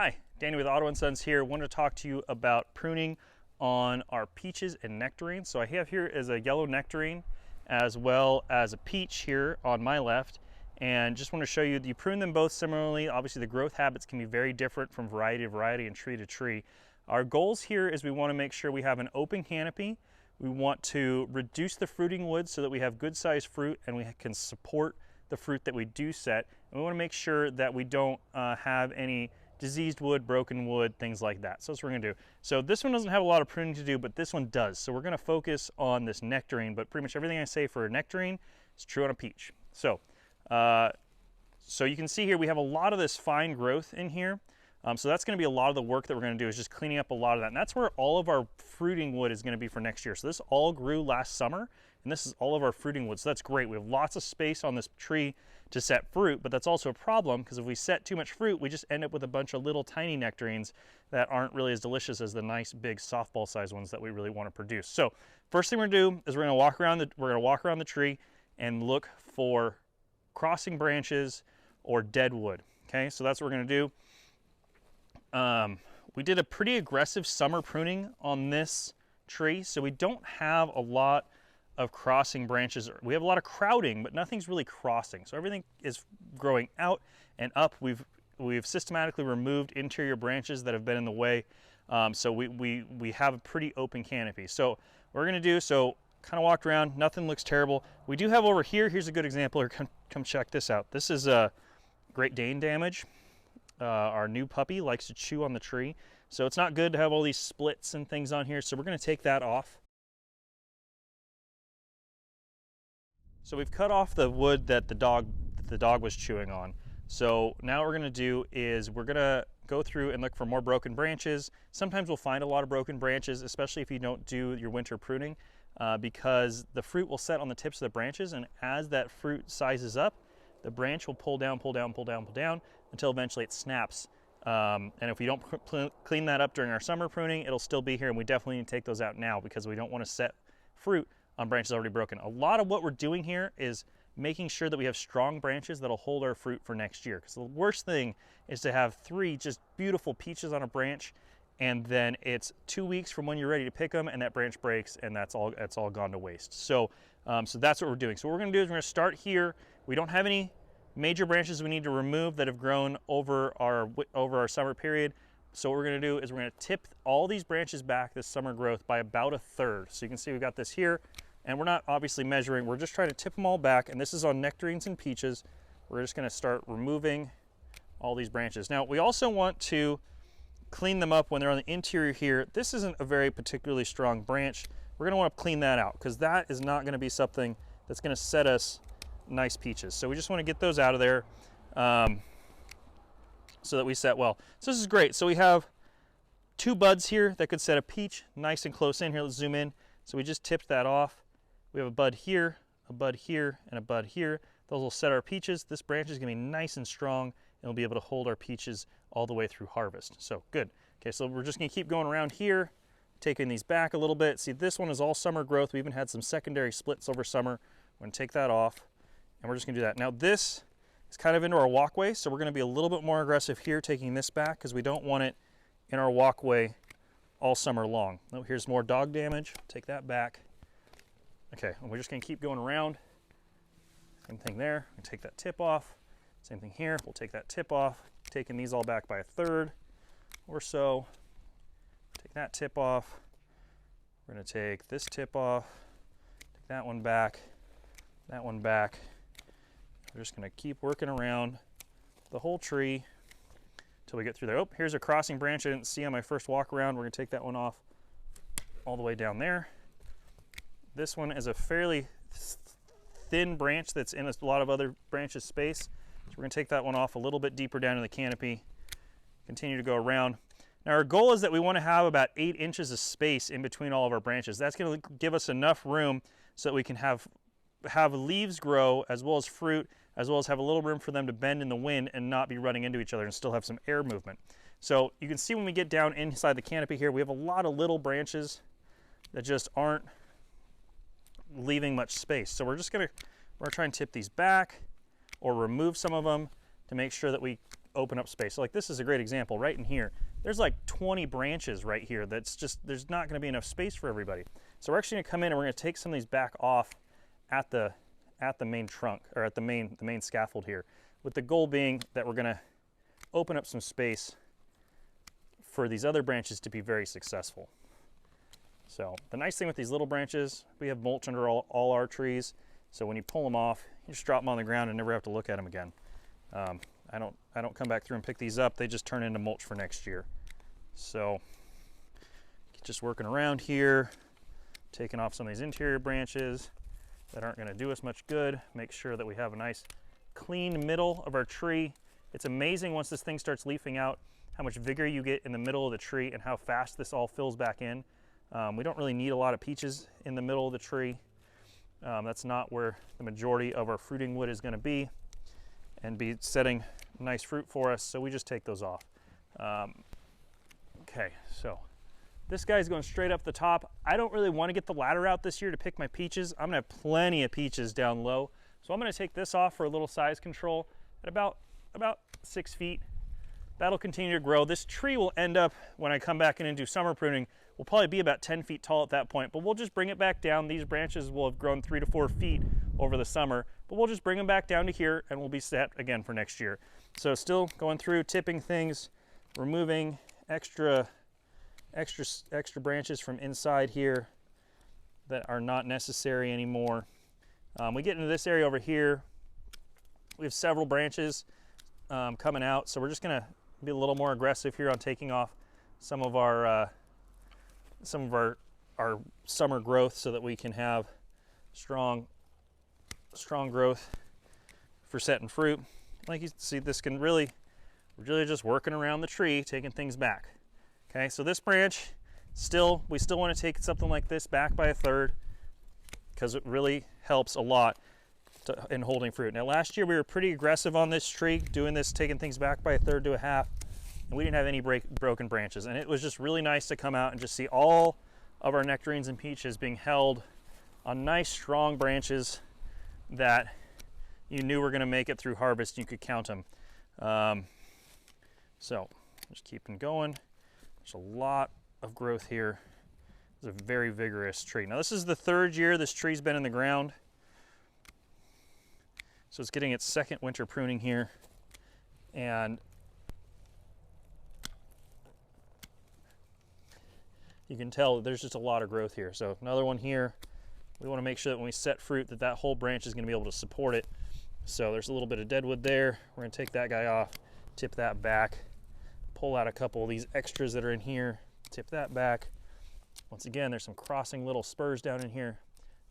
Hi, Danny with Auto & Sons here. Want to talk to you about pruning on our peaches and nectarines. So I have here is a yellow nectarine as well as a peach here on my left, and just want to show you, you prune them both similarly. Obviously the growth habits can be very different from variety to variety and tree to tree. Our goals here is we want to make sure we have an open canopy. We want to reduce the fruiting wood so that we have good sized fruit and we can support the fruit that we do set. And we want to make sure that we don't have any diseased wood, broken wood, things like that. So that's what we're gonna do. So this one doesn't have a lot of pruning to do, but this one does. So we're gonna focus on this nectarine, but pretty much everything I say for a nectarine is true on a peach. So, so you can see here we have a lot of this fine growth in here. So that's gonna be a lot of the work that we're gonna do, is just cleaning up a lot of that. And that's where all of our fruiting wood is gonna be for next year. So this all grew last summer, and this is all of our fruiting wood. So that's great. We have lots of space on this tree to set fruit, but that's also a problem because if we set too much fruit, we just end up with a bunch of little tiny nectarines that aren't really as delicious as the nice big softball sized ones that we really want to produce. So first thing we're gonna do is we're gonna walk around the tree and look for crossing branches or dead wood. Okay, so that's what we're gonna do. We did a pretty aggressive summer pruning on this tree, so we don't have a lot of crossing branches. We have a lot of crowding, but nothing's really crossing. So everything is growing out and up. We've systematically removed interior branches that have been in the way. So we have a pretty open canopy. So what we're gonna do, so kind of walked around, nothing looks terrible. We do have over here, here's a good example, or come check this out. This is a Great Dane damage. Our new puppy likes to chew on the tree. So it's not good to have all these splits and things on here. So we're gonna take that off. So we've cut off the wood that the dog was chewing on. So now what we're gonna do is we're gonna go through and look for more broken branches. Sometimes we'll find a lot of broken branches, especially if you don't do your winter pruning, because the fruit will set on the tips of the branches, and as that fruit sizes up, the branch will pull down, pull down, pull down, pull down, until eventually it snaps. And if we don't clean that up during our summer pruning, it'll still be here, and we definitely need to take those out now because we don't want to set fruit on branches already broken. A lot of what we're doing here is making sure that we have strong branches that'll hold our fruit for next year. Because the worst thing is to have 3 just beautiful peaches on a branch, and then it's 2 weeks from when you're ready to pick them, and that branch breaks, and that's all gone to waste. So, so that's what we're doing. So what we're gonna do is we're gonna start here. We don't have any major branches we need to remove that have grown over our summer period. So what we're gonna do is we're gonna tip all these branches back, this summer growth, by about 1/3. So you can see we've got this here, and we're not obviously measuring, we're just trying to tip them all back, and this is on nectarines and peaches. We're just gonna start removing all these branches. Now, we also want to clean them up when they're on the interior here. This isn't a very particularly strong branch. We're gonna wanna clean that out because that is not gonna be something that's gonna set us nice peaches. So we just wanna get those out of there so that we set well. So this is great. So we have 2 buds here that could set a peach nice and close in here. Let's zoom in. So we just tipped that off. We have a bud here, and a bud here. Those will set our peaches. This branch is gonna be nice and strong, and we'll be able to hold our peaches all the way through harvest. So good. Okay, so we're just gonna keep going around here, taking these back a little bit. See, this one is all summer growth. We even had some secondary splits over summer. We're gonna take that off, and we're just gonna do that. Now this is kind of into our walkway, so we're gonna be a little bit more aggressive here, taking this back, because we don't want it in our walkway all summer long. Oh, here's more dog damage. Take that back. Okay, and we're just gonna keep going around. Same thing there. We take that tip off. Same thing here. We'll take that tip off. Taking these all back by 1/3 or so. Take that tip off. We're gonna take this tip off. Take that one back. That one back. We're just gonna keep working around the whole tree until we get through there. Oh, here's a crossing branch I didn't see on my first walk around. We're gonna take that one off all the way down there. This one is a fairly thin branch that's in a lot of other branches space. So we're gonna take that one off a little bit deeper down in the canopy, continue to go around. Now our goal is that we wanna have about 8 inches of space in between all of our branches. That's gonna give us enough room so that we can have leaves grow as well as fruit, as well as have a little room for them to bend in the wind and not be running into each other and still have some air movement. So you can see when we get down inside the canopy here, we have a lot of little branches that just aren't leaving much space. So we're gonna try and tip these back or remove some of them to make sure that we open up space. So like this is a great example right in here. There's like 20 branches right here. That's just, there's not gonna be enough space for everybody. So we're actually gonna come in and we're gonna take some of these back off at the main trunk, or at the main scaffold here, with the goal being that we're gonna open up some space for these other branches to be very successful. So the nice thing with these little branches, we have mulch under all our trees. So when you pull them off, you just drop them on the ground and never have to look at them again. I don't come back through and pick these up. They just turn into mulch for next year. So just working around here, taking off some of these interior branches that aren't gonna do us much good. Make sure that we have a nice clean middle of our tree. It's amazing once this thing starts leafing out, how much vigor you get in the middle of the tree and how fast this all fills back in. We don't really need a lot of peaches in the middle of the tree. That's not where the majority of our fruiting wood is going to be and be setting nice fruit for us, so we just take those off. Okay, so this guy's going straight up the top. I don't really want to get the ladder out this year to pick my peaches. I'm going to have plenty of peaches down low, so I'm going to take this off for a little size control at about 6 feet. That'll continue to grow. This tree will end up, when I come back in and do summer pruning, will probably be about 10 feet tall at that point, but we'll just bring it back down. These branches will have grown 3 to 4 feet over the summer, but we'll just bring them back down to here and we'll be set again for next year. So still going through, tipping things, removing extra branches from inside here that are not necessary anymore. We get into this area over here. We have several branches coming out, so we're just gonna be a little more aggressive here on taking off some of our summer growth so that we can have strong growth for setting fruit. Like you see, this can we're really just working around the tree, taking things back. Okay, so this branch, we still want to take something like this back by 1/3 because it really helps a lot in holding fruit. Now last year we were pretty aggressive on this tree, doing this, taking things back by 1/3 to 1/2, and we didn't have any broken branches. And it was just really nice to come out and just see all of our nectarines and peaches being held on nice strong branches that you knew were going to make it through harvest. You could count them. So just keeping going. There's a lot of growth here. It's a very vigorous tree. Now this is the 3rd year this tree's been in the ground. So it's getting its 2nd winter pruning here. And you can tell there's just a lot of growth here. So another one here. We want to make sure that when we set fruit that whole branch is going to be able to support it. So there's a little bit of deadwood there. We're going to take that guy off, tip that back, pull out a couple of these extras that are in here, tip that back. Once again, there's some crossing little spurs down in here,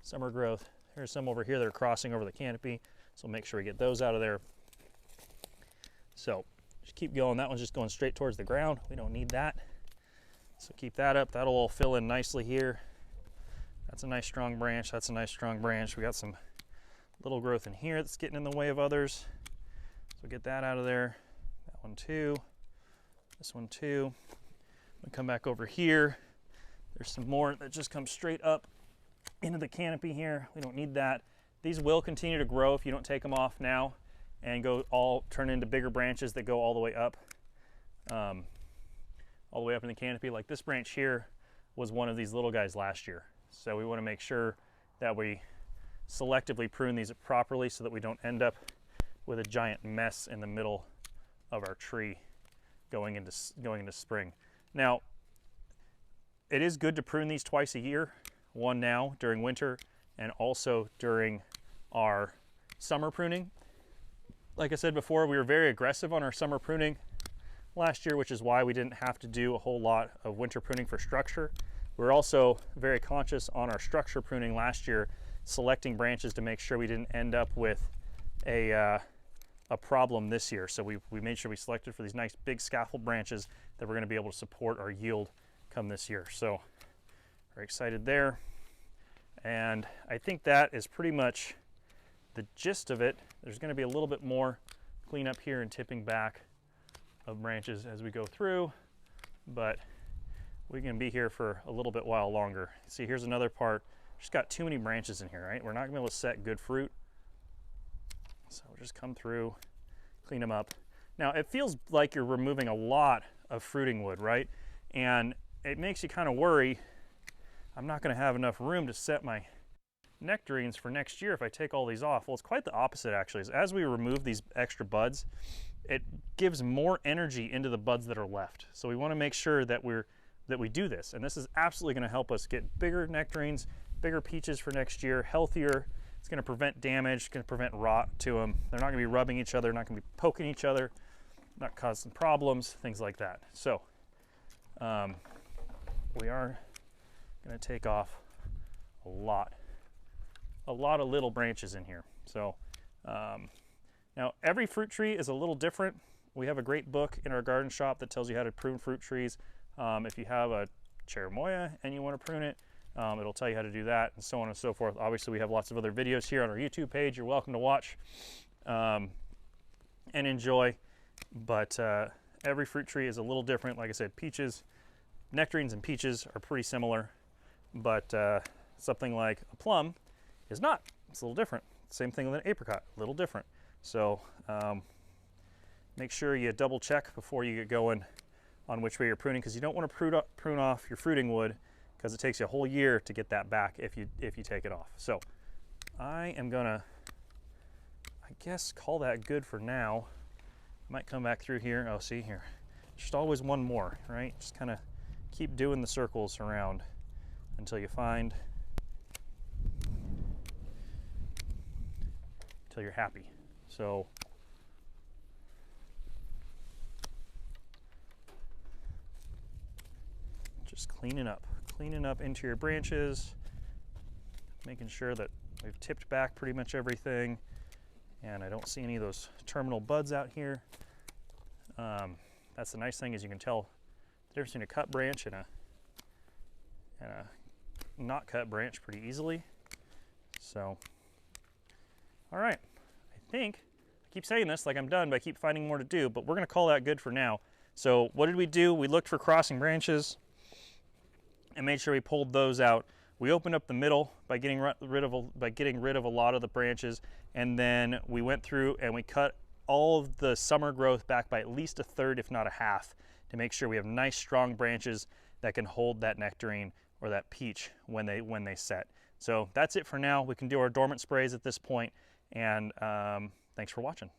summer growth. There's some over here that are crossing over the canopy, so make sure we get those out of there. So just keep going. That one's just going straight towards the ground. We don't need that. So keep that up. That'll all fill in nicely here. That's a nice strong branch. That's a nice strong branch. We got some little growth in here that's getting in the way of others. So get that out of there. That one too. This one too. We come back over here. There's some more that just come straight up into the canopy here. We don't need that. These will continue to grow if you don't take them off now and turn into bigger branches that go all the way up in the canopy. Like this branch here was one of these little guys last year. So we want to make sure that we selectively prune these properly so that we don't end up with a giant mess in the middle of our tree going into spring. Now, it is good to prune these twice a year, one now during winter and also during our summer pruning. Like I said before, we were very aggressive on our summer pruning last year, which is why we didn't have to do a whole lot of winter pruning for structure. We're also very conscious on our structure pruning last year, selecting branches to make sure we didn't end up with a problem this year. So we made sure we selected for these nice big scaffold branches that we're going to be able to support our yield come this year. So very excited there. And I think that is pretty much the gist of it. There's going to be a little bit more cleanup here and tipping back of branches as we go through, but we can be here for a little bit while longer. See, here's another part. Just got too many branches in here, right? We're not gonna be able to set good fruit. So we'll just come through, clean them up. Now it feels like you're removing a lot of fruiting wood, right? And it makes you kind of worry, I'm not going to have enough room to set my nectarines for next year if I take all these off. Well, it's quite the opposite actually. As we remove these extra buds, it gives more energy into the buds that are left. So we want to make sure that we do this, and this is absolutely going to help us get bigger nectarines, bigger peaches for next year, healthier. It's going to prevent damage, it's going to prevent rot to them. They're not going to be rubbing each other, not going to be poking each other, not causing problems, things like that. So we are going to take off a lot of little branches in here. So now every fruit tree is a little different. We have a great book in our garden shop that tells you how to prune fruit trees. If you have a cherimoya and you want to prune it, it'll tell you how to do that, and so on and so forth. Obviously, we have lots of other videos here on our YouTube page. You're welcome to watch and enjoy, but every fruit tree is a little different. Like I said, peaches, nectarines and peaches are pretty similar, but something like a plum is not. It's a little different. Same thing with an apricot, a little different. So make sure you double check before you get going on which way you're pruning, because you don't want to prune off your fruiting wood, because it takes you a whole year to get that back if you take it off. So I am gonna, I guess, call that good for now. Might come back through here. Oh, see here, just always one more, right? Just kind of keep doing the circles around until you find, until you're happy. So just cleaning up into your branches, making sure that we've tipped back pretty much everything, and I don't see any of those terminal buds out here. That's the nice thing, is you can tell the difference between a cut branch and a not cut branch pretty easily. So, all right, I think, I keep saying this like I'm done, but I keep finding more to do, but we're gonna call that good for now. So what did we do? We looked for crossing branches and made sure we pulled those out. We opened up the middle by getting rid of a lot of the branches, and then we went through and we cut all of the summer growth back by at least a third, if not a half, to make sure we have nice strong branches that can hold that nectarine or that peach when they set. So that's it for now. We can do our dormant sprays at this point, and thanks for watching.